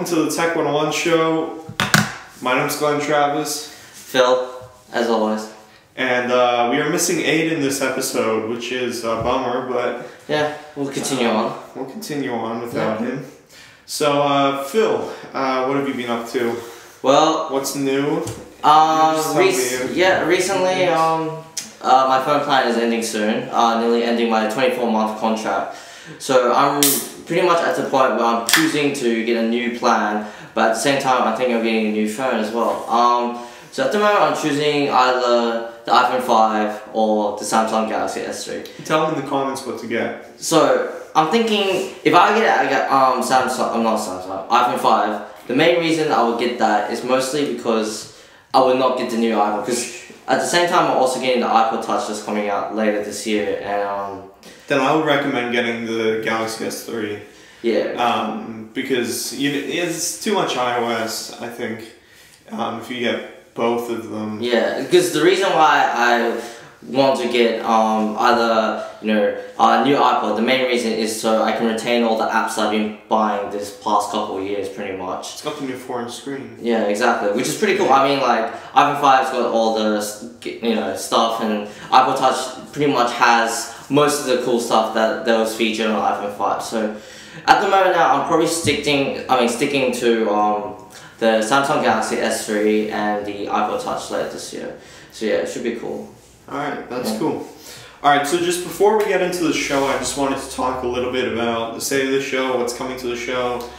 welcome to the Tech 101 show. My name's Glenn Travis. Phil, as always. And we are missing Aiden this episode, which is a bummer, but... Yeah, we'll continue on. We'll continue on without him. So, Phil, what have you been up to? Well... What's new? Recently, my phone plan is ending soon, nearly ending my 24-month contract. So I'm pretty much at the point where I'm choosing to get a new plan, but at the same time I'm thinking of getting a new phone as well. So at the moment I'm choosing either the iPhone 5 or the Samsung Galaxy S3. Tell them in the comments what to get. So I'm thinking if I get iPhone 5, the main reason I would get that is mostly because I would not get the new iPhone, because at the same time I'm also getting the iPod Touch that's coming out later this year, and then I would recommend getting the Galaxy S3. Yeah. Because it's too much iOS, I think, if you get both of them. Yeah, because the reason why I want to get either a new iPod, the main reason is so I can retain all the apps I've been buying this past couple of years, pretty much. It's got the new 4-inch screen. Yeah, exactly, which is pretty cool. I mean, like iPhone 5's got all the stuff, and iPod Touch pretty much has most of the cool stuff that was featured on iPhone 5. So at the moment now, I'm probably sticking to the Samsung Galaxy S3 and the iPod Touch later this year. So yeah, it should be cool. Alright, that's cool. Alright, so just before we get into the show, I just wanted to talk a little bit about the state of the show, what's coming to the show,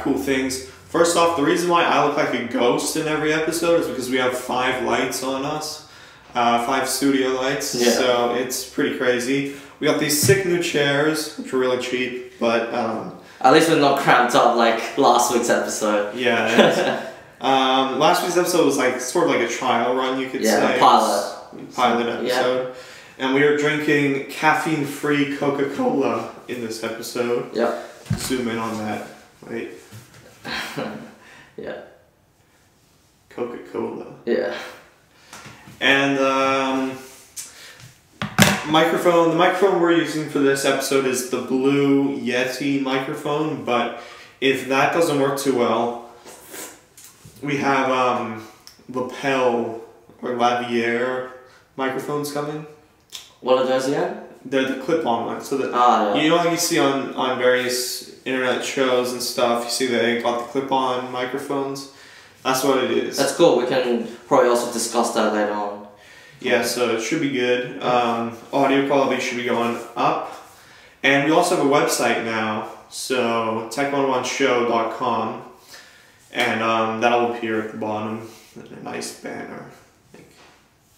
cool things. First off, the reason why I look like a ghost in every episode is because we have 5 lights on us. 5 studio lights, so it's pretty crazy. We got these sick new chairs, which are really cheap, but... at least we're not cramped up like last week's episode. Yeah, last week's episode was like sort of like a trial run, you could say. Yeah, a pilot episode. Yeah. And we are drinking caffeine-free Coca-Cola in this episode. Yep. Zoom in on that. Wait. Yeah. Coca-Cola. Yeah. And the microphone we're using for this episode is the Blue Yeti microphone, but if that doesn't work too well, we have lapel or lavalier microphones coming. What are those again? They're the clip-on ones. So that you know, like you see on various internet shows and stuff, you see they got the clip-on microphones. That's what it is. That's cool. We can probably also discuss that later on. Yeah, so it should be good. Audio quality should be going up. And we also have a website now, so tech101show.com. And that'll appear at the bottom. A nice banner.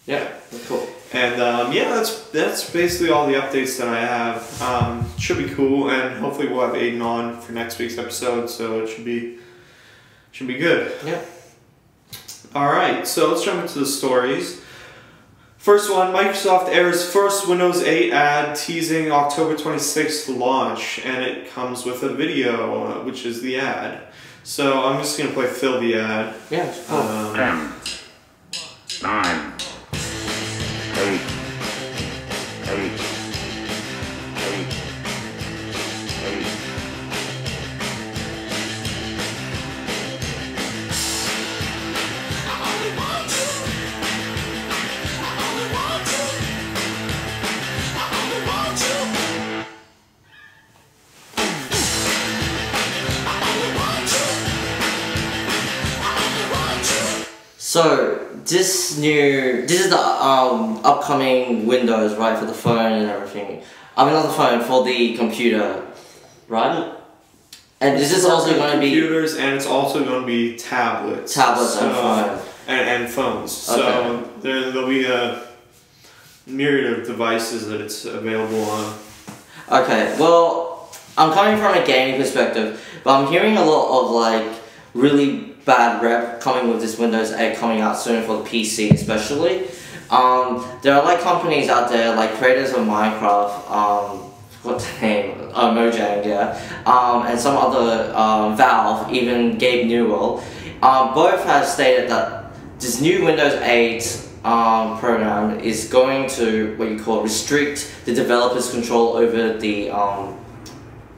Yeah, that's cool. And yeah, that's basically all the updates that I have. Should be cool, and hopefully we'll have Aiden on for next week's episode, so it should be good. Yeah. Alright, so let's jump into the stories. First one, Microsoft airs first Windows 8 ad teasing October 26th launch, and it comes with a video, which is the ad. So I'm just going to play Phil the ad. Yeah, it's cool. 10, 9, 8, 8, 8, 8. So this is the upcoming Windows, right, for the phone and everything. I mean, not the phone, for the computer, right? And this is also going to be computers, and it's also going to be tablets. Tablets and phones. And phones. Okay. So there'll be a myriad of devices that it's available on. Okay, well, I'm coming from a gaming perspective, but I'm hearing a lot of like really bad rep coming with this Windows 8 coming out soon for the PC especially. There are like companies out there like creators of Minecraft, what's the name? Mojang, yeah. And some other, Valve, even Gabe Newell. Both have stated that this new Windows 8 program is going to restrict the developer's control over the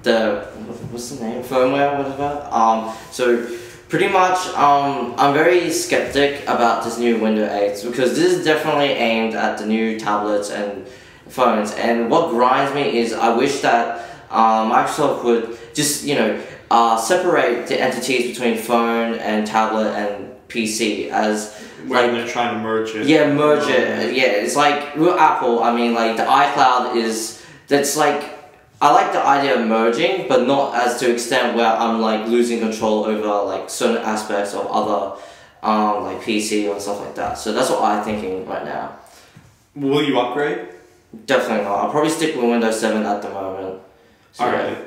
what's the name, firmware, whatever. So pretty much, I'm very skeptic about this new Windows 8 because this is definitely aimed at the new tablets and phones. And what grinds me is I wish that Microsoft would just, separate the entities between phone and tablet and PC as when they're trying to merge it. Yeah, merge it. Yeah, it's like with Apple. I mean, like the iCloud that's like. I like the idea of merging, but not as to extent where I'm like losing control over like certain aspects of other like PC or stuff like that. So that's what I'm thinking right now. Will you upgrade? Definitely not. I'll probably stick with Windows 7 at the moment. So, alright.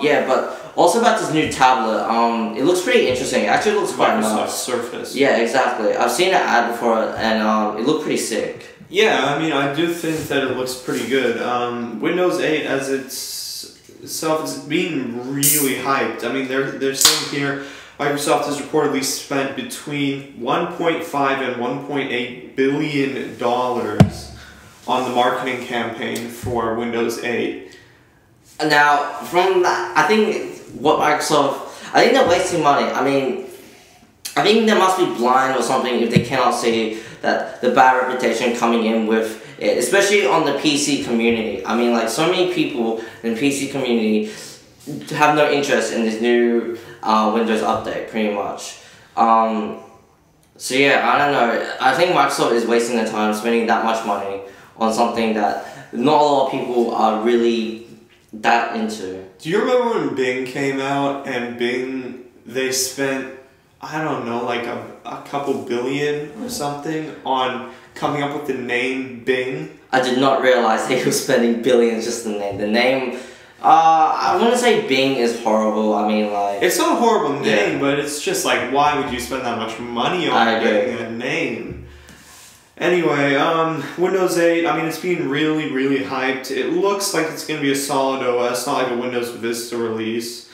Yeah, but also about this new tablet, it looks pretty interesting. It actually looks quite nice. Surface. Yeah, exactly. I've seen an ad before and it looked pretty sick. Yeah, I mean, I do think that it looks pretty good. Windows 8 as itself is being really hyped. I mean, they're saying here Microsoft has reportedly spent between 1.5 and 1.8 billion dollars on the marketing campaign for Windows 8. Now, from that, I think they're wasting money. I mean, I think they must be blind or something if they cannot see that the bad reputation coming in with it, especially on the PC community. I mean, like, so many people in the PC community have no interest in this new Windows update, pretty much. So yeah, I don't know. I think Microsoft is wasting their time spending that much money on something that not a lot of people are really that into. Do you remember when Bing came out and Bing, they spent, I don't know, like a couple billion or something on coming up with the name Bing? I did not realize they were spending billions just to name. The name, I want to say Bing is horrible. I mean, like... It's not a horrible name, but it's just like, why would you spend that much money on getting a name? Anyway, Windows 8, I mean, it's being really, really hyped. It looks like it's going to be a solid OS, not like a Windows Vista release.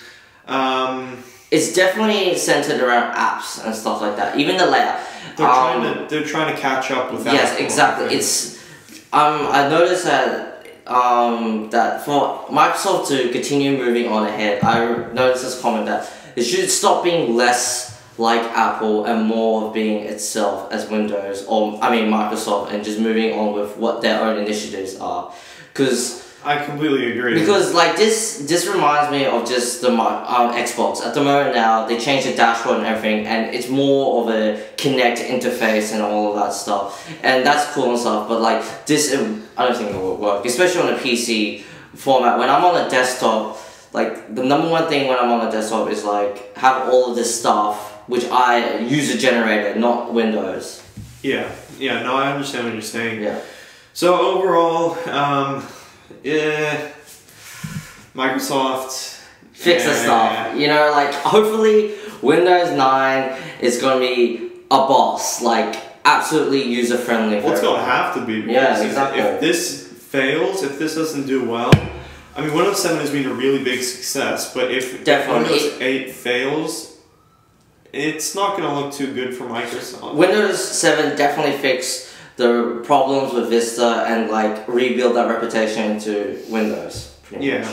It's definitely centered around apps and stuff like that. Even the layout. They're trying to catch up with that. Yes, exactly. It's I noticed that that for Microsoft to continue moving on ahead, I noticed this comment that it should stop being less like Apple and more of being itself as Windows, or I mean Microsoft, and just moving on with what their own initiatives are. Because I completely agree. Because like this reminds me of just the Xbox. At the moment now, they changed the dashboard and everything, and it's more of a Kinect interface and all of that stuff, and that's cool and stuff. But like this, I don't think it will work, especially on a PC format. When I'm on a desktop, like the number one thing when I'm on a desktop is like have all of this stuff, which I user generated, not Windows. Yeah, no, I understand what you're saying. Yeah. So overall, yeah, Microsoft fix the stuff. You know, like hopefully Windows 9 is gonna be a boss, like absolutely user friendly. Well, it's gonna have to be. Yeah, exactly. If this fails, if this doesn't do well, I mean, Windows 7 has been a really big success, but if Windows 8 fails, it's not gonna look too good for Microsoft. Windows 7 definitely fixed the problems with Vista and like rebuild that reputation into Windows. Pretty much.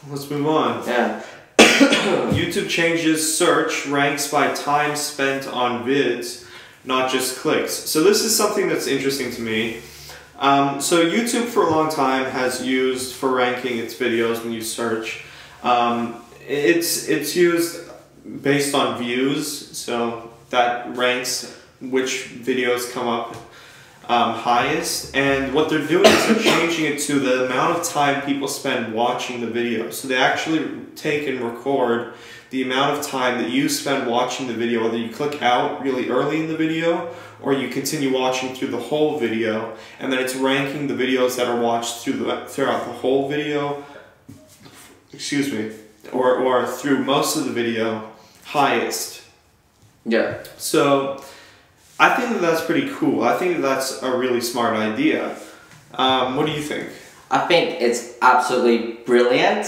Let's move on. Yeah. YouTube changes search ranks by time spent on vids, not just clicks. So this is something that's interesting to me. So YouTube for a long time has used for ranking its videos when you search. It's used based on views, so that ranks which videos come up highest, and what they're doing is they're changing it to the amount of time people spend watching the video. So they actually take and record the amount of time that you spend watching the video, whether you click out really early in the video or you continue watching through the whole video, and then it's ranking the videos that are watched throughout the whole video, excuse me, or through most of the video highest. Yeah. So I think that that's pretty cool. I think that that's a really smart idea. What do you think? I think it's absolutely brilliant.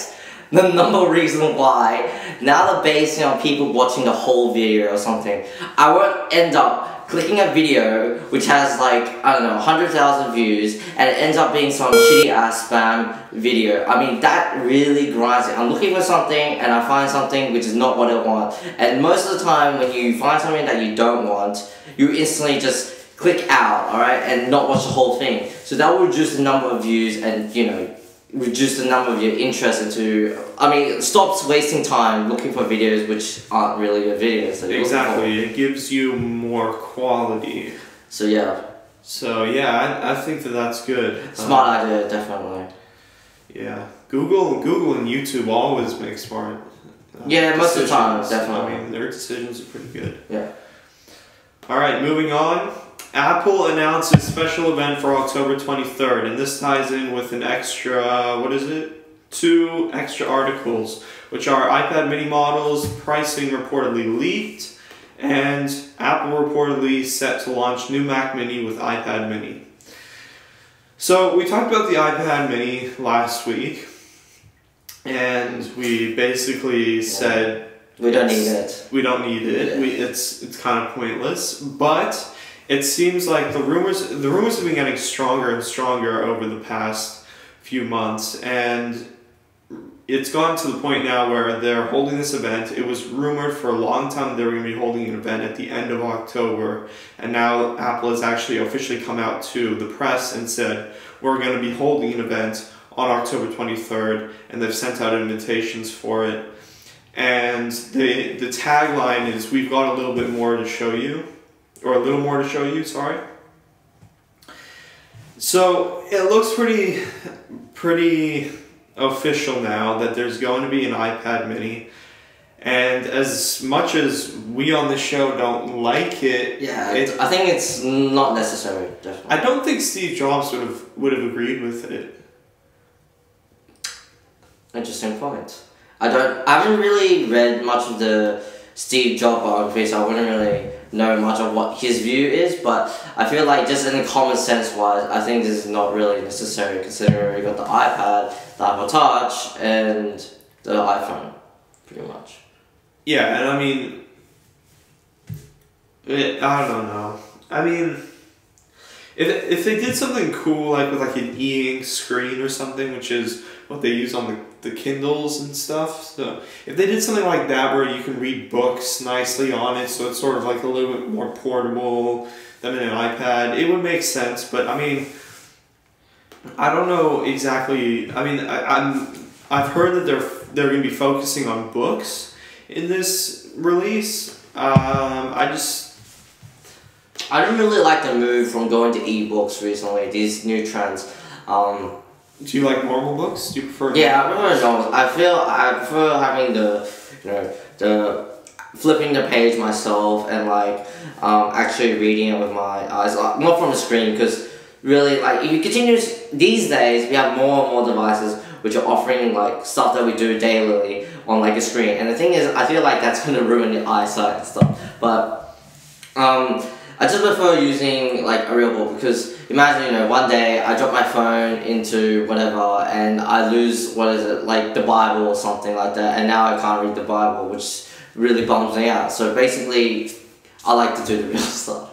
The number reason why, now they're basing on people watching the whole video or something, I won't end up clicking a video which has like, I don't know, 100,000 views and it ends up being some shitty ass spam video. I mean, that really grinds it. I'm looking for something and I find something which is not what I want. And most of the time when you find something that you don't want, you instantly just click out, alright, and not watch the whole thing. So that will reduce the number of views and, you know, reduce the number of your interest into, I mean, it stops wasting time looking for videos which aren't really good videos. Exactly, it gives you more quality. So yeah. So yeah, I think that that's good. Smart idea, definitely. Yeah, Google and YouTube always make smart. Yeah, most of the time, decisions. definitely. I mean, their decisions are pretty good. Yeah. All right, moving on. Apple announced a special event for October 23rd, and this ties in with an extra, what is it? 2 extra articles, which are iPad mini models, pricing reportedly leaked, and Apple reportedly set to launch new Mac mini with iPad mini. So we talked about the iPad mini last week, and we basically said we don't need it. We don't need it. Yeah. It's kind of pointless, but it seems like the rumors have been getting stronger and stronger over the past few months, and it's gone to the point now where they're holding this event. It was rumored for a long time they were going to be holding an event at the end of October, and now Apple has actually officially come out to the press and said, we're going to be holding an event on October 23rd, and they've sent out invitations for it. And the tagline is, we've got a little bit more to show you. Or a little more to show you, sorry. So it looks pretty official now that there's going to be an iPad mini. And as much as we on the show don't like it, yeah, I think it's not necessary. Definitely. I don't think Steve Jobs would have agreed with it. Interesting point. I haven't really read much of the Steve Jobs biography, so I wouldn't really know much of what his view is, but I feel like just in common sense wise, I think this is not really necessary considering we got the iPad, the Apple Touch, and the iPhone, pretty much. Yeah, and I mean, I don't know. I mean, if they did something cool, like with like an e-ink screen or something, which is what they use on the Kindles and stuff. So if they did something like that where you can read books nicely on it, so it's sort of like a little bit more portable than an iPad, it would make sense. But I mean, I don't know exactly. I mean, I've heard that they're going to be focusing on books in this release. I don't really like the move from going to ebooks recently. These new trends. Do you like normal books? Do you prefer? Yeah, I prefer normal. I prefer having the flipping the page myself and like actually reading it with my eyes, not from the screen, because really like if you continue these days we have more and more devices which are offering like stuff that we do daily on like a screen, and the thing is I feel like that's gonna ruin your eyesight and stuff. But I just prefer using like a real book, because imagine, one day I drop my phone into whatever and I lose, like the Bible or something like that, and now I can't read the Bible, which really bums me out. So basically, I like to do the real stuff.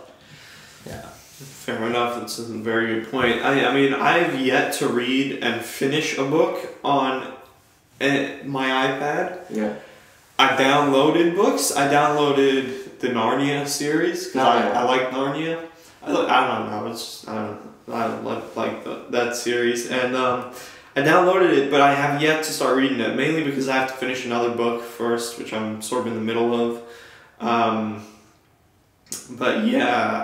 Yeah. Fair enough, that's a very good point. I mean, I've yet to read and finish a book on my iPad. Yeah. I downloaded books. I downloaded the Narnia series because I like Narnia. I don't know. It's just, I like that series, and I downloaded it, but I have yet to start reading it. Mainly because I have to finish another book first, which I'm sort of in the middle of. But yeah,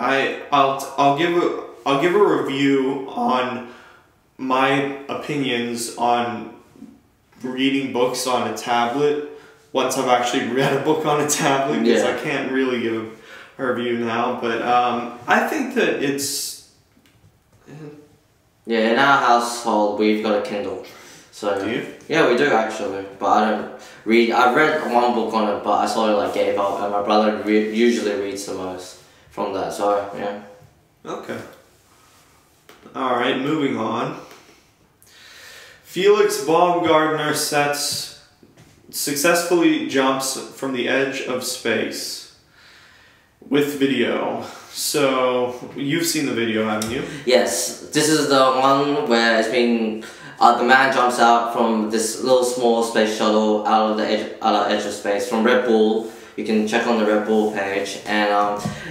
I'll give a review on my opinions on reading books on a tablet once I've actually read a book on a tablet, because I can't really give a review now. But I think that it's... Yeah, in our household we've got a Kindle. So do you? Yeah, we do actually, but I don't read. I've read one book on it, but I sort of like gave up, and my brother usually reads the most from that, so yeah. Okay. Alright, moving on. Felix Baumgartner successfully jumps from the edge of space. with video. So you've seen the video, haven't you? Yes, this is the one where it's been the man jumps out from this little small space shuttle out of the edge of space from Red Bull. You can check on the Red Bull page, and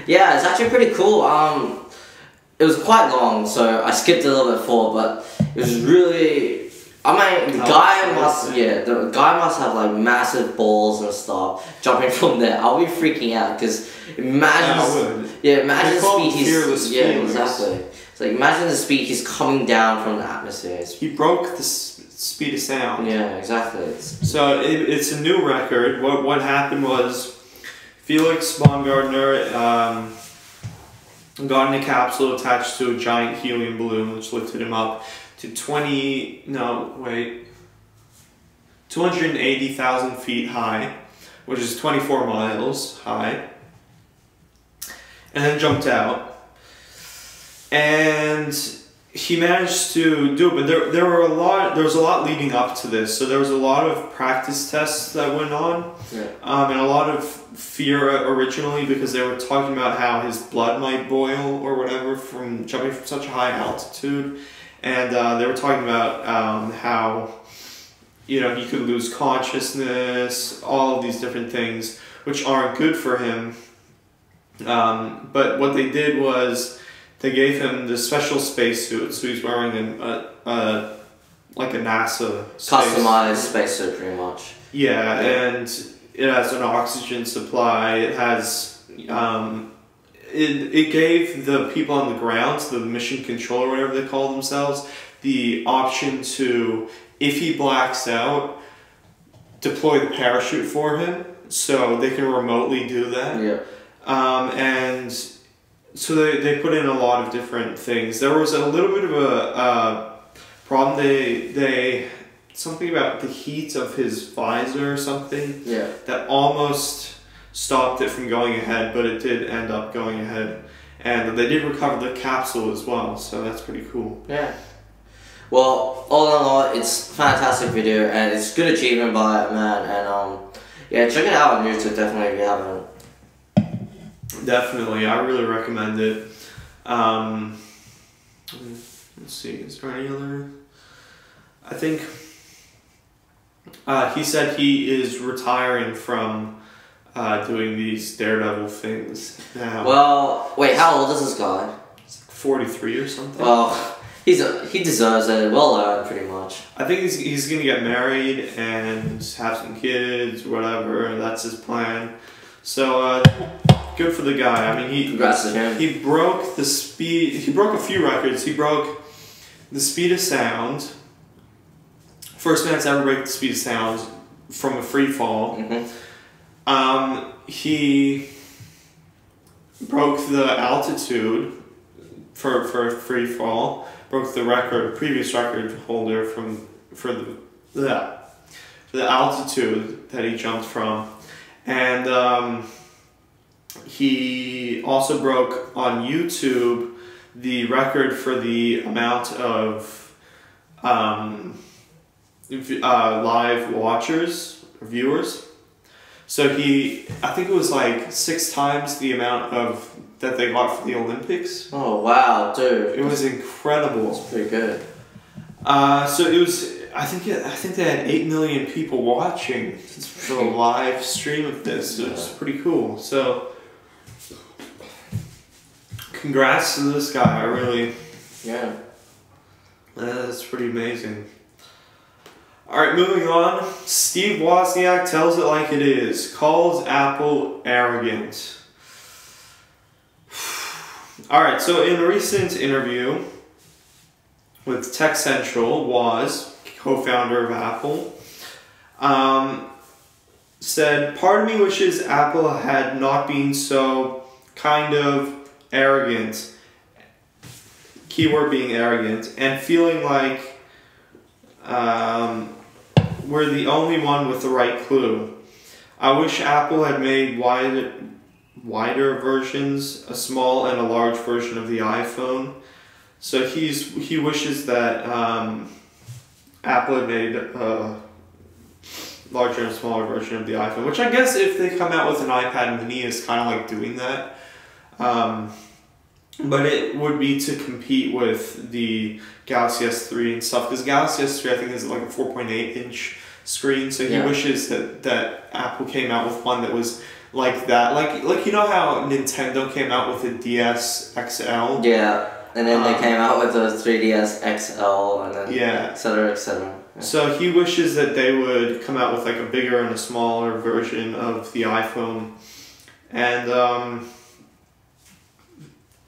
yeah, it's actually pretty cool. It was quite long, so I skipped a little bit forward, but it was really. I mean, the guy must have like massive balls and stuff jumping from there. I'll be freaking out because imagine imagine the speed he's exactly. It's like imagine the speed he's coming down from the atmosphere. He broke the speed of sound. Yeah, exactly. So it's a new record. What happened was Felix Baumgartner got in a capsule attached to a giant helium balloon, which lifted him up to 280,000 feet high, which is 24 miles high, and then jumped out. And he managed to do it, but there was a lot leading up to this. So there was a lot of practice tests that went on, and a lot of fear originally, because they were talking about how his blood might boil or whatever from jumping from such a high altitude. And they were talking about how, he could lose consciousness, all of these different things, which aren't good for him. But what they did was they gave him this special spacesuit, so he's wearing like a NASA customized spacesuit, pretty much. Yeah, and it has an oxygen supply. It has It gave the people on the ground, the mission control or whatever they call themselves, the option to, if he blacks out, deploy the parachute for him, so they can remotely do that. Yeah. And so they put in a lot of different things. There was a little bit of a problem. They something about the heat of his visor or something. Yeah. That almost stopped it from going ahead, but it did end up going ahead, and they did recover the capsule as well, so that's pretty cool. Yeah. Well, all in all, it's a fantastic video, and it's good achievement by a man, and yeah, check it out on YouTube definitely if you haven't. Definitely, I really recommend it. Let's see, is there any other? I think he said he is retiring from doing these daredevil things now. Well, wait, how old is this guy? He's like 43 or something. Well, he deserves it. Well earned, pretty much. I think he's gonna get married and have some kids, whatever. That's his plan. So good for the guy. I mean, congrats to him. He broke the speed. He broke a few records. He broke the speed of sound. First man to ever break the speed of sound from a free fall. Mm-hmm. He broke the altitude for a free fall. Broke the record, previous record holder for the altitude that he jumped from, and he also broke on YouTube the record for the amount of live watchers or viewers. So I think it was like 6 times the amount of that they got for the Olympics. Oh wow, dude! It was incredible. It's pretty good. So it was. I think they had 8 million people watching the live stream of this. So it's pretty cool. So congrats to this guy. I really. Yeah. That's pretty amazing. Alright, moving on. Steve Wozniak tells it like it is. Calls Apple arrogant. Alright, so in a recent interview with Tech Central, Woz, co-founder of Apple, said, "Part of me wishes Apple had not been so kind of arrogant," keyword being arrogant, "and feeling like we're the only one with the right clue. I wish Apple had made wider versions, a small and a large version of the iPhone." So he wishes that Apple had made a larger and smaller version of the iPhone, which I guess if they come out with an iPad mini is kind of like doing that. But it would be to compete with the Galaxy S3 and stuff, because Galaxy S3 I think is like a 4.8-inch screen, so he wishes that Apple came out with one that was like that. Like you know how Nintendo came out with a DS XL? Yeah, and then they came out with the 3DS XL, and then etc. Yeah. So he wishes that they would come out with like a bigger and a smaller version of the iPhone. And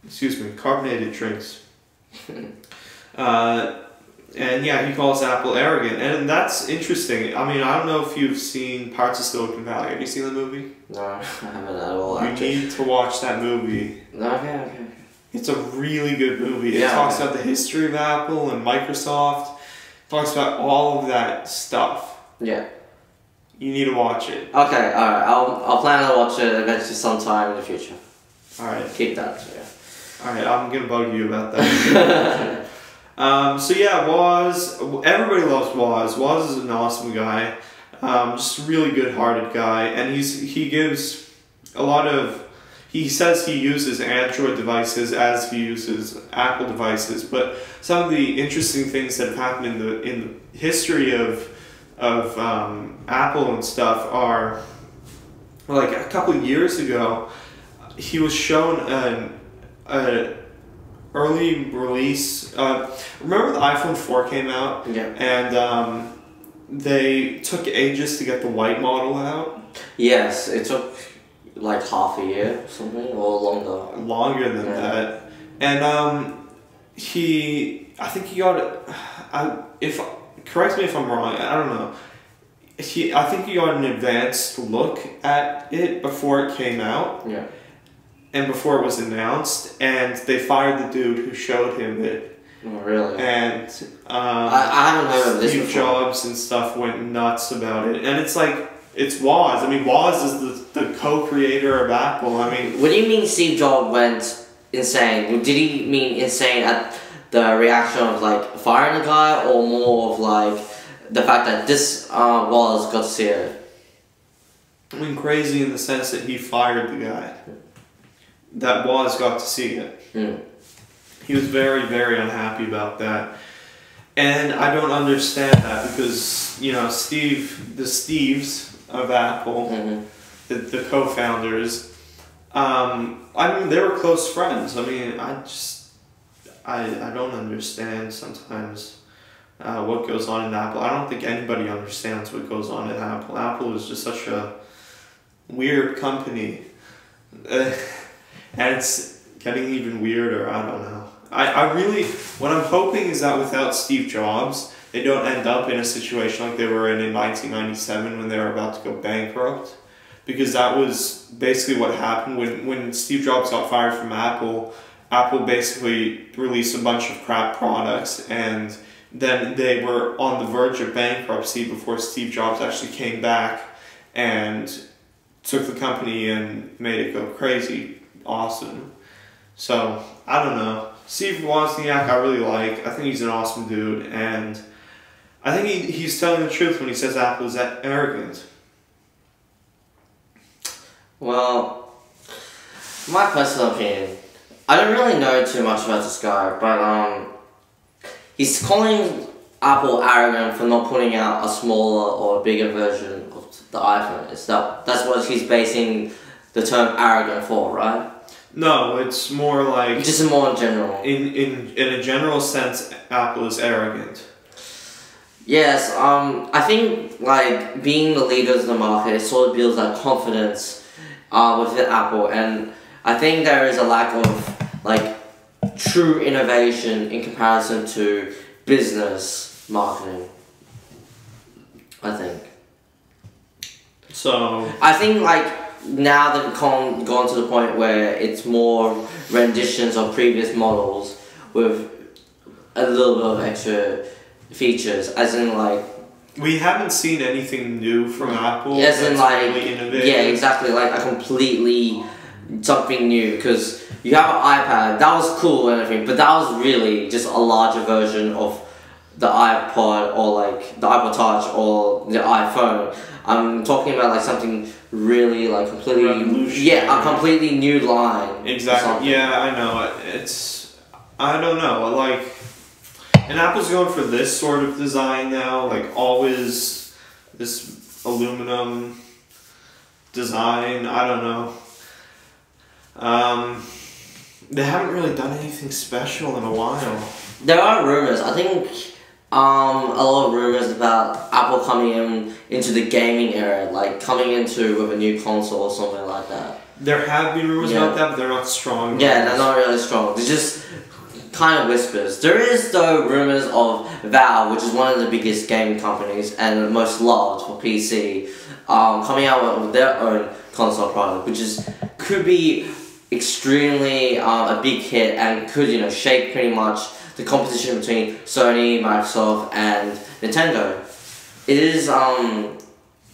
excuse me, carbonated drinks. And yeah, he calls Apple arrogant, and that's interesting. I mean, I don't know if you've seen parts of Silicon Valley. Have you seen the movie? No, I haven't at all. You need to watch that movie. Okay. It's a really good movie. It talks about the history of Apple and Microsoft. It talks about all of that stuff. Yeah. You need to watch it. Okay, alright. I'll plan to watch it eventually sometime in the future. Alright. Keep that, yeah. Alright, I'm gonna bug you about that. So yeah, Woz. Everybody loves Woz. Woz is an awesome guy. Just a really good-hearted guy, and he gives a lot of. He says he uses Android devices as he uses Apple devices, but some of the interesting things that have happened in the history of Apple and stuff are, like, a couple of years ago, he was shown an early release. Remember the iPhone 4 came out? Yeah. And they took ages to get the white model out? Yes, it took like half a year or something, or longer. Longer than that. And I think he got it. Correct me if I'm wrong, I don't know. I think he got an advanced look at it before it came out. Yeah. And before it was announced, and they fired the dude who showed him it. Oh, really? And I haven't heard of this Steve before. Jobs and stuff went nuts about it. And it's like, it's Woz. I mean, Woz is the co-creator of Apple. I mean... What do you mean Steve Jobs went insane? Did he mean insane at the reaction of, like, firing the guy, or more of, like, the fact that this Woz got to see it? I mean, crazy in the sense that he fired the guy. That Woz got to see it. Mm. He was very, very unhappy about that. And I don't understand that because, you know, the Steves of Apple, the co-founders, I mean, they were close friends. I mean, I don't understand sometimes what goes on in Apple. I don't think anybody understands what goes on at Apple. Apple is just such a weird company. And it's getting even weirder, I don't know. I really, what I'm hoping is that without Steve Jobs, they don't end up in a situation like they were in 1997 when they were about to go bankrupt. Because that was basically what happened when Steve Jobs got fired from Apple. Apple basically released a bunch of crap products, and then they were on the verge of bankruptcy before Steve Jobs actually came back and took the company and made it go crazy awesome. So, I don't know. Steve Wozniak I really like. I think he's an awesome dude, and I think he's telling the truth when he says Apple is that arrogant. Well, my personal opinion, I don't really know too much about this guy, but he's calling Apple arrogant for not putting out a smaller or a bigger version of the iPhone. That's what he's basing the term arrogant for, right? No, it's more like... Just more in general. In a general sense, Apple is arrogant. Yes, I think, like, being the leaders of the market, it sort of builds that confidence within Apple, and I think there is a lack of, like, true innovation in comparison to business marketing, I think. So... I think, like, now they've gone to the point where it's more renditions of previous models with a little bit of extra features, as in, like... We haven't seen anything new from Apple as in, like, really innovative. Yeah, exactly, like a completely something new, because you have an iPad, that was cool and everything, but that was really just a larger version of the iPod or like the iPod Touch or the iPhone. I'm talking about like something really like completely, a completely new line. Exactly. Yeah, I know. I don't know. Like, and Apple's going for this sort of design now. Like always, this aluminum design. I don't know. They haven't really done anything special in a while. There are rumors. I think a lot of rumors about Apple coming into the gaming era, like coming into with a new console or something like that. There have been rumors about that, but they're not strong. Yeah, they're not really strong. They're just kind of whispers. There is though rumors of Valve, which is one of the biggest gaming companies and most loved for PC, coming out with their own console product, which could be extremely a big hit and could shake pretty much the competition between Sony, Microsoft, and Nintendo. It is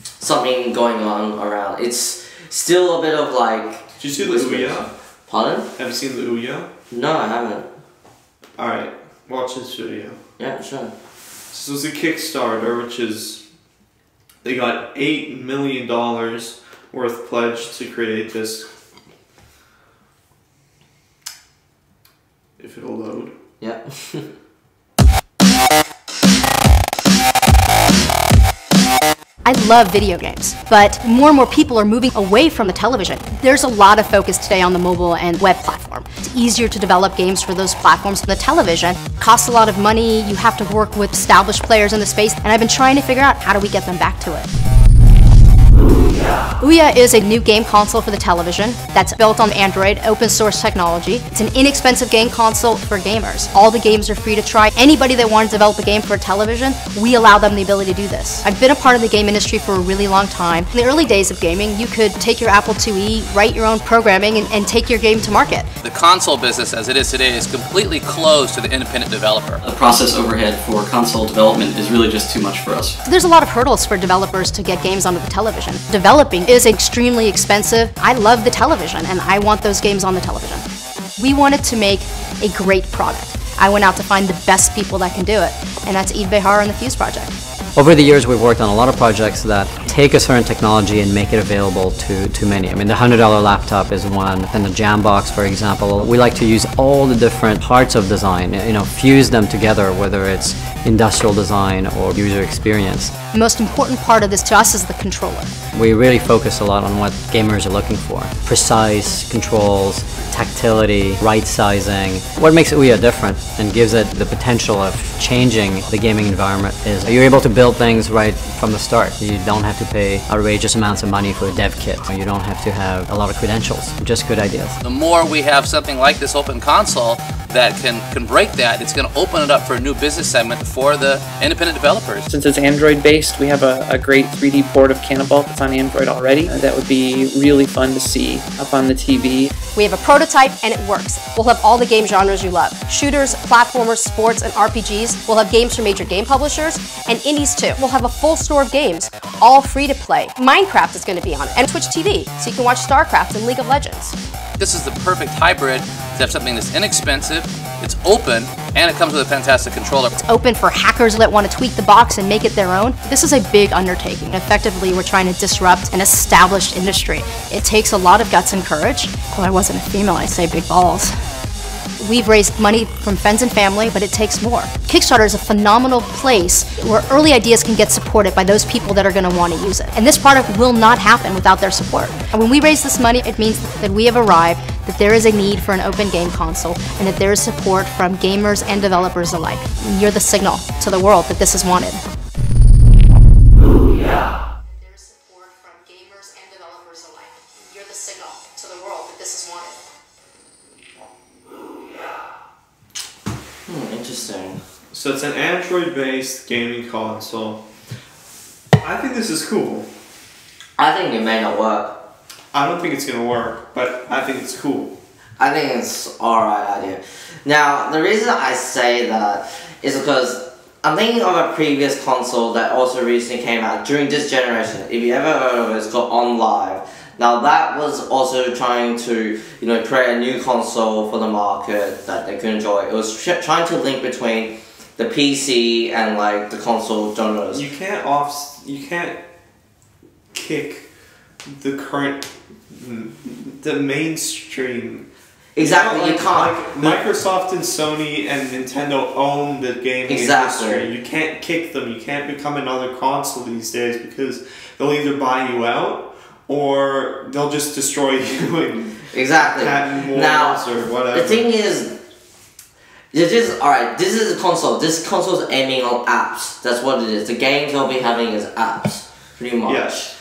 something going on around. It's still a bit of like. Did you see the Ouya? Pardon? Have you seen the Ouya? No, I haven't. Alright, watch this video. Yeah, sure. So it's a Kickstarter, which is, they got $8 million worth pledged to create this. If it'll load. Yeah. I love video games, but more and more people are moving away from the television. There's a lot of focus today on the mobile and web platform. It's easier to develop games for those platforms than the television. It costs a lot of money, you have to work with established players in the space, and I've been trying to figure out how do we get them back to it. Ouya is a new game console for the television that's built on Android, open source technology. It's an inexpensive game console for gamers. All the games are free to try. Anybody that wants to develop a game for a television, we allow them the ability to do this. I've been a part of the game industry for a really long time. In the early days of gaming, you could take your Apple IIe, write your own programming, and take your game to market. The console business as it is today is completely closed to the independent developer. The process overhead for console development is really just too much for us. There's a lot of hurdles for developers to get games onto the television. Developing is extremely expensive. I love the television and I want those games on the television. We wanted to make a great product. I went out to find the best people that can do it, and that's Yves Behar and the Fuse project. Over the years, we've worked on a lot of projects that take a certain technology and make it available to many. I mean, the $100 laptop is one, and the Jambox, for example. We like to use all the different parts of design, fuse them together, whether it's industrial design or user experience. The most important part of this to us is the controller. We really focus a lot on what gamers are looking for. Precise controls, tactility, right sizing. What makes Ouya different and gives it the potential of changing the gaming environment is you're able to build things right from the start. You don't have to pay outrageous amounts of money for a dev kit. You don't have to have a lot of credentials, just good ideas. The more we have something like this open console that can break that, it's going to open it up for a new business segment for the independent developers. Since it's Android based, we have a great 3D port of Cannibal that's on Android already. That would be really fun to see up on the TV. We have a prototype and it works. We'll have all the game genres you love. Shooters, platformers, sports, and RPGs. We'll have games from major game publishers and indies too. We'll have a full store of games, all free to play. Minecraft is going to be on it, and Twitch TV, so you can watch StarCraft and League of Legends. This is the perfect hybrid to have something that's inexpensive, it's open, and it comes with a fantastic controller. It's open for hackers that want to tweak the box and make it their own. This is a big undertaking. Effectively, we're trying to disrupt an established industry. It takes a lot of guts and courage. Well, I wasn't a female, I'd say big balls. We've raised money from friends and family, but it takes more. Kickstarter is a phenomenal place where early ideas can get supported by those people that are going to want to use it. And this product will not happen without their support. And when we raise this money, it means that we have arrived, that there is a need for an open game console, and that there is support from gamers and developers alike. And you're the signal to the world that this is wanted. There's support from gamers and developers alike. You're the signal to the world that this is wanted. Interesting. So it's an Android-based gaming console. I think this is cool. I think it may not work. I don't think it's gonna work, but I think it's cool. I think it's alright idea. Now, the reason I say that is because I'm thinking of a previous console that also recently came out during this generation. If you ever heard of it, it's called OnLive. Now that was also trying to, create a new console for the market that they could enjoy. It was trying to link between the PC and like the console genres. You can't kick the mainstream. Exactly, you you can't. Like Microsoft and Sony and Nintendo own the gaming industry. You can't kick them. You can't become another console these days because they'll either buy you out or they'll just destroy you and exactly. patent wars Now, or whatever. the thing is, this is alright. This is a console. This console is aiming on apps. That's what it is. The games they'll be having is apps, pretty much. Yes.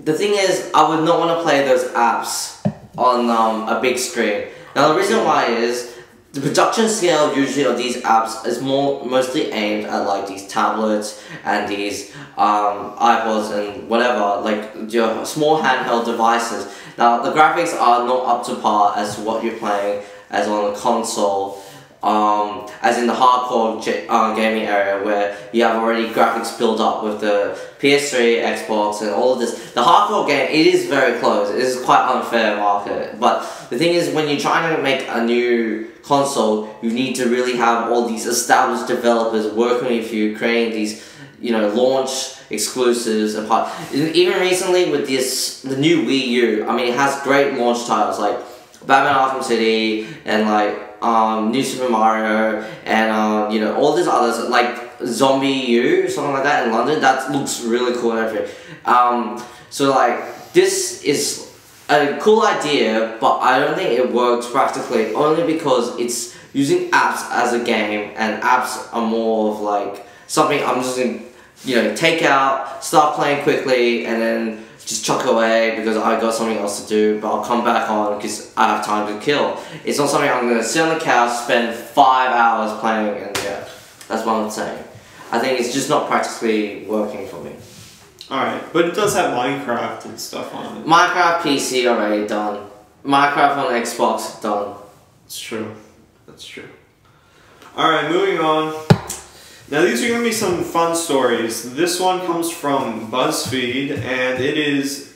The thing is, I would not want to play those apps on a big screen. Now the reason why is the production scale usually of these apps is mostly aimed at like these tablets and these iPods and whatever, like your small handheld devices. Now the graphics are not up to par as to what you're playing as on a console. As in the hardcore gaming area where you have already graphics built up with the PS3, Xbox and all of this. The hardcore game, it is very close. It is quite unfair market. But the thing is, when you're trying to make a new console, you need to really have all these established developers working with you, creating these, launch exclusives. Even recently with the new Wii U, I mean, it has great launch titles like Batman Arkham City and like New Super Mario and all these others like Zombie U, something like that in London. That looks really cool and everything. So like this is a cool idea, but I don't think it works practically only because it's using apps as a game, and apps are more of like something I'm just gonna take out, start playing quickly, and then just chuck away because I got something else to do, but I'll come back on because I have time to kill. It's not something I'm going to sit on the couch, spend 5 hours playing, and yeah, that's what I'm saying. I think it's just not practically working for me. Alright, but it does have Minecraft and stuff on it. Minecraft PC already done. Minecraft on Xbox done. It's true. That's true. Alright, moving on. Now these are going to be some fun stories. This one comes from BuzzFeed, and it is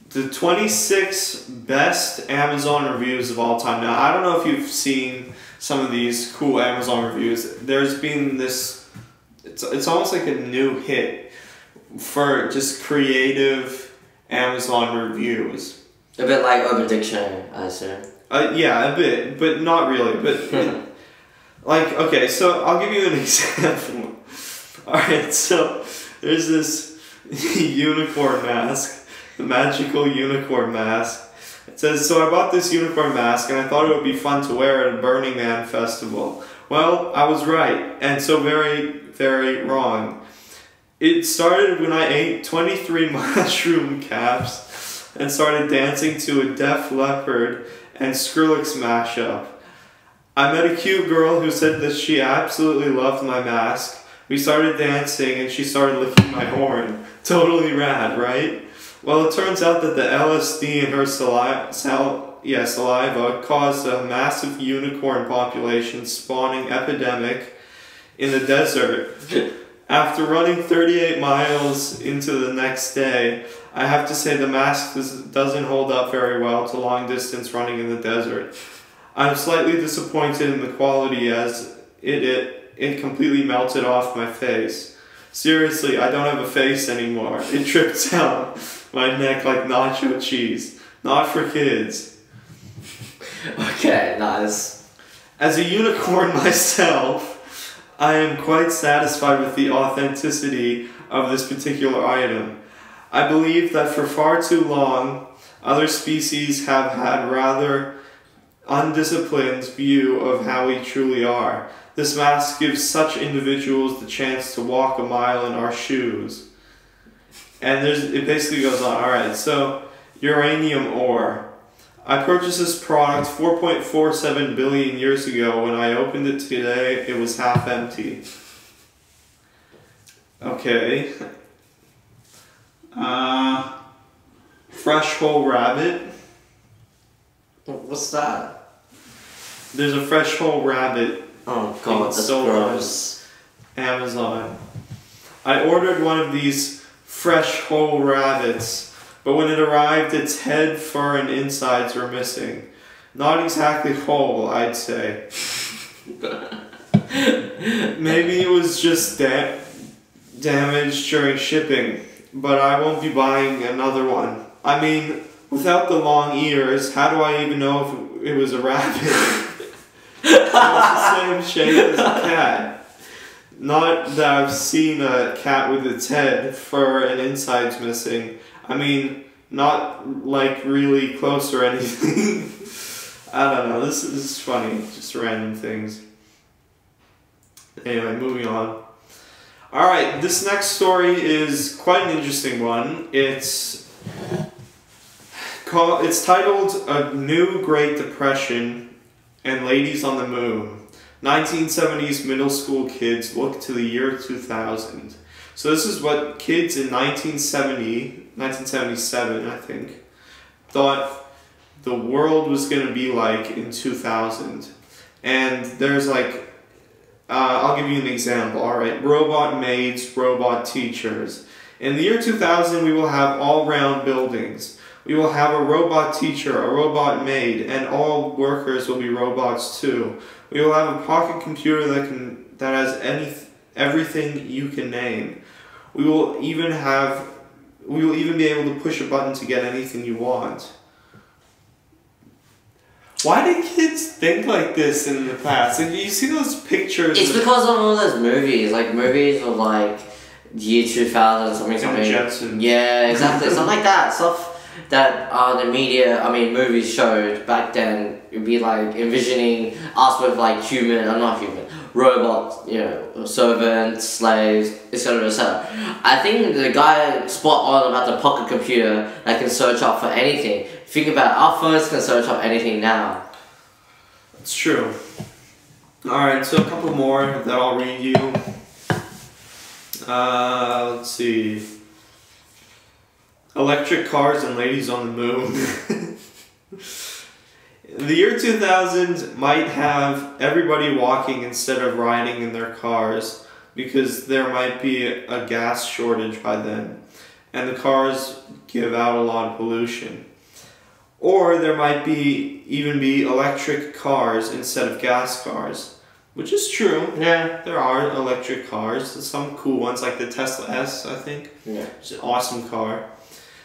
the 26 best Amazon reviews of all time. Now I don't know if you've seen some of these cool Amazon reviews. There's been this, it's almost like a new hit for just creative Amazon reviews. A bit like Urban Dictionary, I assume. Yeah, a bit, but not really. But like, okay, so I'll give you an example. Alright, so there's this unicorn mask, the magical unicorn mask. It says, so I bought this unicorn mask and I thought it would be fun to wear at a Burning Man festival. Well, I was right, and so very, very wrong. It started when I ate 23 mushroom caps and started dancing to a Def Leppard and Skrillex mashup. I met a cute girl who said that she absolutely loved my mask. We started dancing and she started licking my horn. Totally rad, right? Well, it turns out that the LSD in her saliva caused a massive unicorn population spawning epidemic in the desert. After running 38 miles into the next day, I have to say the mask doesn't hold up very well to long distance running in the desert. I'm slightly disappointed in the quality as it completely melted off my face. Seriously, I don't have a face anymore. It dripped down my neck like nacho cheese. Not for kids. Okay, nice. As a unicorn myself, I am quite satisfied with the authenticity of this particular item. I believe that for far too long, other species have had rather undisciplined view of how we truly are. This mask gives such individuals the chance to walk a mile in our shoes. And it basically goes on. Alright, so uranium ore. I purchased this product 4.47 billion years ago. When I opened it today, it was half empty. Okay. Fresh whole rabbit. What's that? There's a fresh whole rabbit. Oh god, that's gross. Amazon. I ordered one of these fresh whole rabbits, but when it arrived, its head, fur, and insides were missing. Not exactly whole, I'd say. Maybe it was just damaged during shipping, but I won't be buying another one. I mean, without the long ears, how do I even know if it was a rabbit? It's the same shape as a cat. Not that I've seen a cat with its head, fur, and insides missing. I mean, not like really close or anything. I don't know, this is funny, just random things. Anyway, moving on. Alright, this next story is quite an interesting one. It's titled A New Great Depression and Ladies on the Moon. 1970s middle school kids look to the year 2000. So this is what kids in 1977, I think, thought the world was going to be like in 2000. And there's like, I'll give you an example, alright? Robot maids, robot teachers. In the year 2000, we will have all-round buildings. We will have a robot teacher, a robot maid, and all workers will be robots too. We will have a pocket computer that has everything you can name. We will even be able to push a button to get anything you want. Why did kids think like this in the past? Like, you see those pictures? It's because of all those movies, like movies of like year 2000 something. Jetsons. Yeah, exactly. Stuff like that. Stuff that the media, movies showed back then. It'd be like envisioning us with like robots, servants, slaves, etc., etc. I think the guy spot on about the pocket computer that can search up for anything. Think about it, our phones can search up anything now. It's true. Alright, so a couple more that I'll read you. Let's see. Electric cars and ladies on the moon. The year 2000 might have everybody walking instead of riding in their cars because there might be a gas shortage by then and the cars give out a lot of pollution. Or there might even be electric cars instead of gas cars, which is true. Yeah, there are electric cars. Some cool ones like the Tesla S, I think. Yeah. It's an awesome car.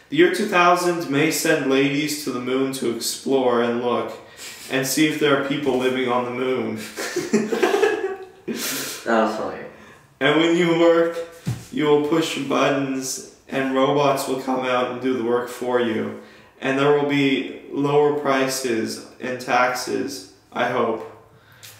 The year 2000 may send ladies to the moon to explore and look and see if there are people living on the moon. That was funny. And when you work, you will push buttons and robots will come out and do the work for you. And there will be lower prices and taxes, I hope.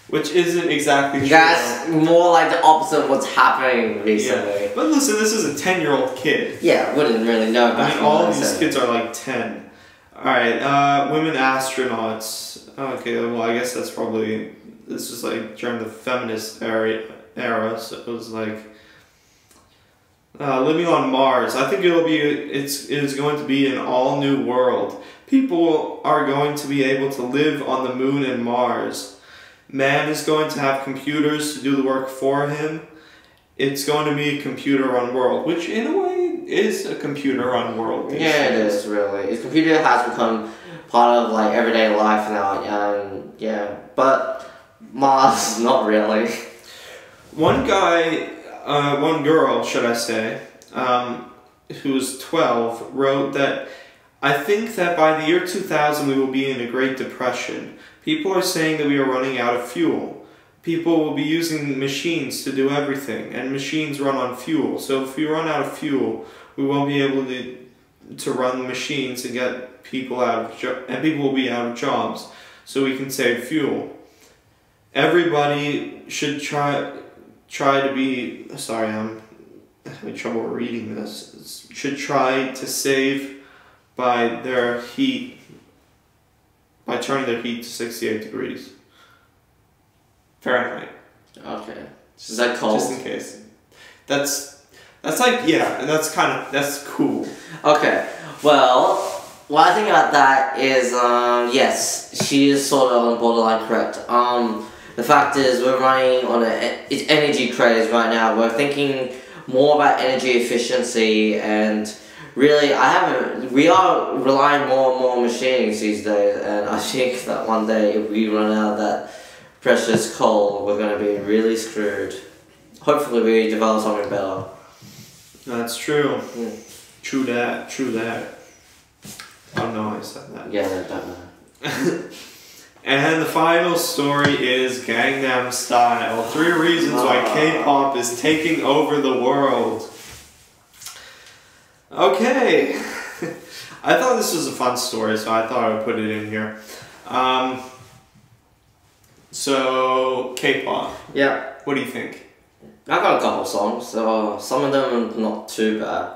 Which isn't exactly true. That's more like the opposite of what's happening recently. Yeah. But listen, this is a 10-year-old kid. Yeah, wouldn't really know about all of these kids are like 10. Alright, women astronauts. Okay, well I guess that's probably, this is like during the feminist era, so it was like living on Mars. I think it is going to be an all new world. People are going to be able to live on the moon and Mars. Man is going to have computers to do the work for him. It's going to be a computer-run world, which in a way is a computer-run world. Yeah, it is really. His computer has become part of like everyday life now, and yeah, but Mars, not really. One girl, should I say, who was 12, wrote that, I think that by the year 2000 we will be in a Great Depression. People are saying that we are running out of fuel. People will be using machines to do everything, and machines run on fuel. So if we run out of fuel, we won't be able to run machines and get people out of and people will be out of jobs. So we can save fuel. Everybody should try to be. Sorry, I'm having trouble reading this. Should try to save by their heat. By turning their heat to 68 degrees Fahrenheit. Okay. Is that cold? Just in case. That's like, yeah, that's cool. Okay. Well, what I think about that is, yes, she is sort of on borderline correct. The fact is, we're running on it's energy craze right now. We're thinking more about energy efficiency and really, we are relying more and more on machines these days, and I think that one day if we run out of that, precious coal, we're gonna be really screwed. Hopefully we develop something better. That's true. Yeah. True that. True that. I don't know how I said that. Yeah, I don't know. And the final story is Gangnam Style. 3 reasons why K-pop is taking over the world. Okay. I thought this was a fun story, so I thought I would put it in here. So, K-pop. Yeah. What do you think? I got a couple songs, so some of them are not too bad,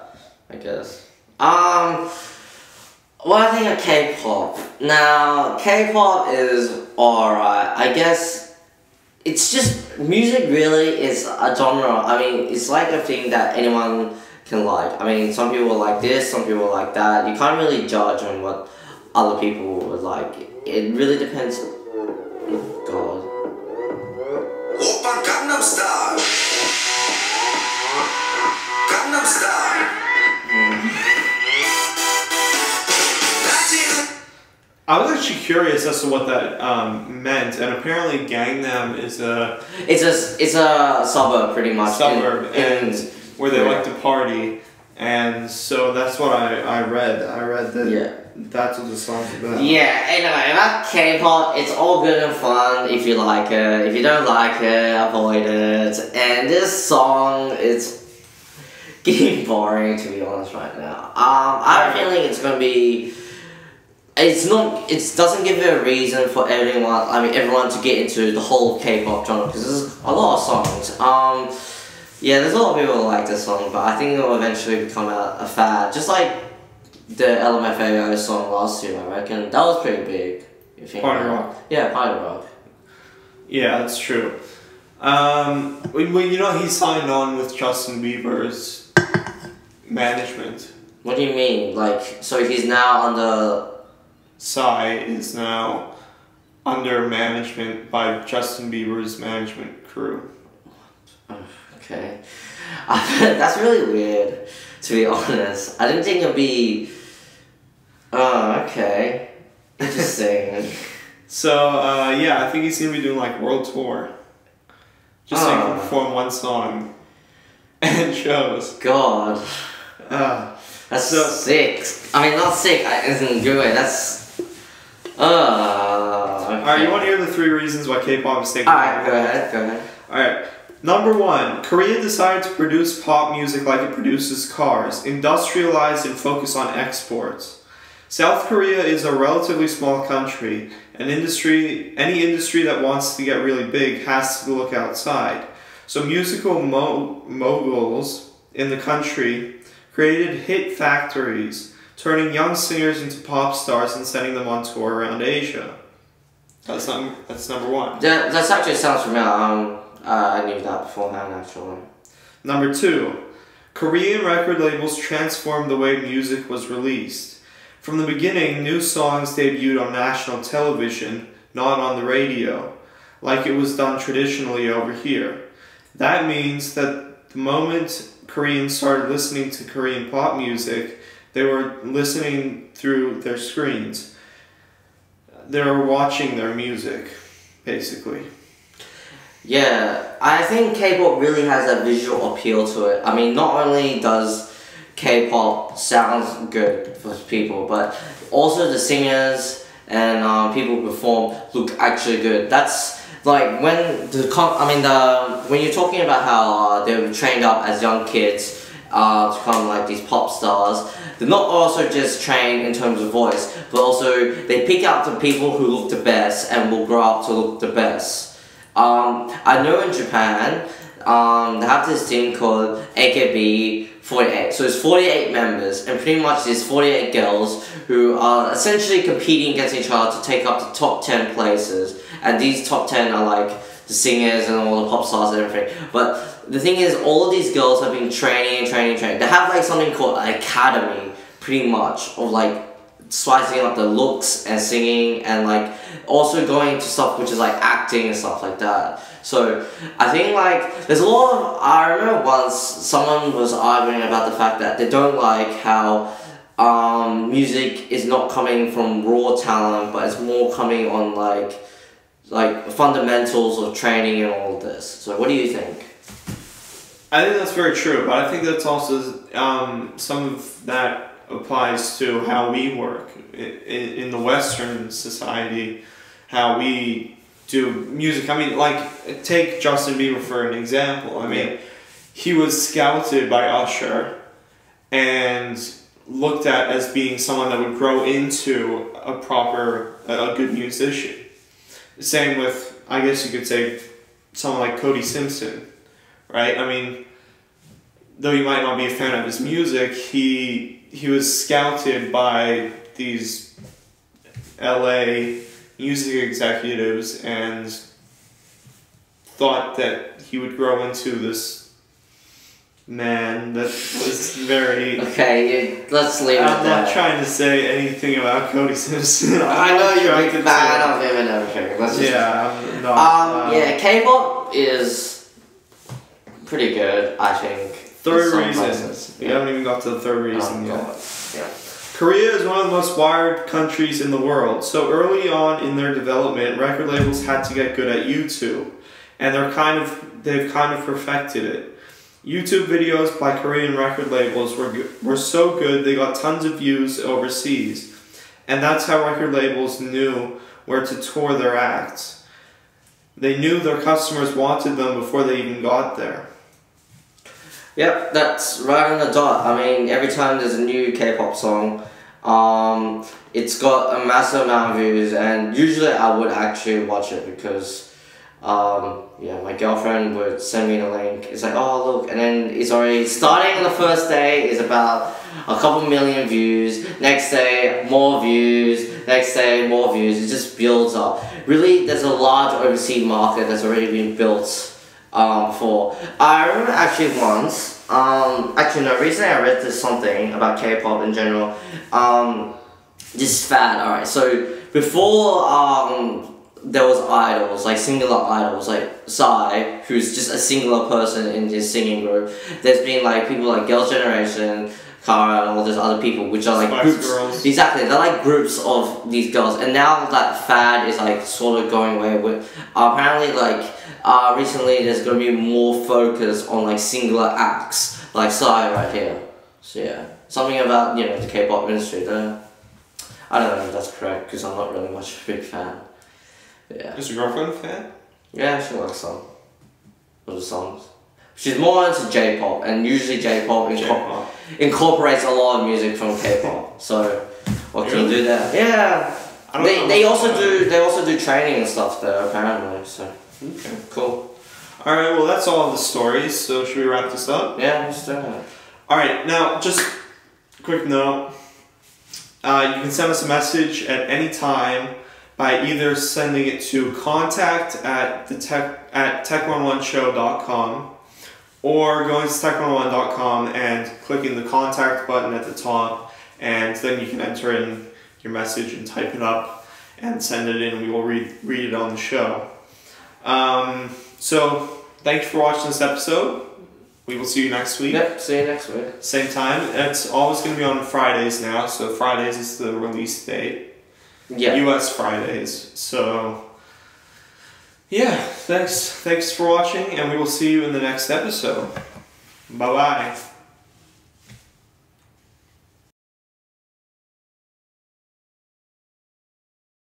I guess. What I think of K-pop. Now, K-pop is alright. I guess it's just music. Really is a genre. I mean, it's like a thing that anyone can like. I mean, some people like this, some people like that. You can't really judge on what other people would like. It really depends. Oh, God. Gangnam Style. Gangnam Style. I was actually curious as to what that meant, and apparently Gangnam is a It's a suburb, pretty much. suburb, and where they Korea. like to party, and so that's what I read. I read that that's what the song's about. Yeah, anyway, about K-pop, it's all good and fun if you like it. If you don't like it, avoid it. And this song, it's getting boring, to be honest, right now. I have a feeling it's gonna be... It doesn't give you a reason for everyone to get into the whole K-pop genre, because there's a lot of songs. Yeah, there's a lot of people who like this song, but I think it will eventually become a fad. Just like the LMFAO song last year, I reckon. That was pretty big. Party rock. Yeah, party rock. Yeah, that's true. Well, you know, he signed on with Justin Bieber's management. What do you mean? Like, so he's now under... Psy is now under management by Justin Bieber's management crew. Okay. That's really weird, to be honest. I didn't think it'd be... Oh, okay. Interesting. So, yeah, I think he's gonna be doing like world tour. Just so he can perform one song and shows. God. That's so sick. I mean, not sick, isn't good. That's... Okay. Alright, you want to hear the 3 reasons why K-pop is taking over? Alright, go ahead. Alright. Number 1, Korea decided to produce pop music like it produces cars, industrialize and focus on exports. South Korea is a relatively small country. Any industry that wants to get really big has to look outside. So musical moguls in the country created hit factories, turning young singers into pop stars and sending them on tour around Asia. That's number 1. That actually sounds familiar. I knew that beforehand, actually. Number 2, Korean record labels transformed the way music was released. From the beginning, new songs debuted on national television, not on the radio, like it was done traditionally over here. That means that the moment Koreans started listening to Korean pop music, they were listening through their screens. They were watching their music, basically. Yeah, I think K-pop really has a visual appeal to it. I mean, not only does K-pop sound good for people, but also the singers and people who perform look actually good. That's like when when you're talking about how they were trained up as young kids to become like these pop stars. They're not also just trained in terms of voice, but also they pick out the people who look the best and will grow up to look the best. I know in Japan, they have this team called AKB48. So it's 48 members, and pretty much there's 48 girls who are essentially competing against each other to take up the top 10 places. And these top 10 are like the singers and all the pop stars and everything. But the thing is, all of these girls have been training. They have like something called an academy, pretty much, of like spicing up the looks and singing, and like also going to stuff which is like acting and stuff like that. So I think like there's a lot of, I remember once someone was arguing about the fact that they don't like how music is not coming from raw talent, but it's more coming on like like fundamentals of training and all of this. So what do you think? I think that's very true, but I think that's also some of that applies to how we work in the Western society, how we do music. I mean, like, take Justin Bieber for an example. I mean, he was scouted by Usher and looked at as being someone that would grow into a good musician. Same with, I guess you could say, someone like Cody Simpson, right? I mean, though you might not be a fan of his music, he was scouted by these LA music executives and thought that he would grow into this man that was very... Okay, let's leave it I'm there. not trying to say anything about Cody Simpson. I know you're a big fan of him and everything. Let's just I'm not. Yeah, K-pop is pretty good, I think. Third reason. We haven't even got to the third reason yet. God. Yeah. Korea is one of the most wired countries in the world, so early on in their development, record labels had to get good at YouTube, and they've kind of perfected it. YouTube videos by Korean record labels were so good they got tons of views overseas, and that's how record labels knew where to tour their acts. They knew their customers wanted them before they even got there. Yep, that's right on the dot. I mean, every time there's a new K-pop song, it's got a massive amount of views, and usually I would actually watch it because, yeah, my girlfriend would send me the link. It's like, oh look, and then it's already starting on the first day is about a couple million views. Next day, more views. Next day, more views. It just builds up. Really, there's a large overseas market that's already been built. I remember actually once, actually no, recently I read this something about K-pop in general, this fad, alright, so before, there was idols, like singular idols, like Psy, who's just a singular person in his singing group. There's been like people like Girls' Generation, Kara, and all those other people, which are like Spice groups. Girls. Exactly, they're like groups of these girls, and now that fad is like sort of going away with, apparently like, recently there's going to be more focus on like singular acts, like Psy right here. So yeah, something about, you know, the K-pop industry there. I don't know if that's correct, because I'm not really much of a big fan. Yeah. Is your girlfriend a fan? Yeah, she likes some of the songs. She's more into J-pop, and usually J-pop incorporates a lot of music from K-pop. So what can you do there? Yeah. They also do training and stuff there apparently. So okay, cool. All right, well that's all the stories. So should we wrap this up? Yeah, let's do it. All right, now just a quick note. You can send us a message at any time by either sending it to contact@tech11show.com or going to tech11.com and clicking the contact button at the top, and then you can enter in your message and type it up and send it in, and we will read it on the show. So thank you for watching this episode. We will see you next week. Yep, see you next week. Same time. It's always going to be on Fridays now, so Fridays is the release date. Yeah. US Fridays. So, yeah, thanks for watching, and we will see you in the next episode. Bye-bye.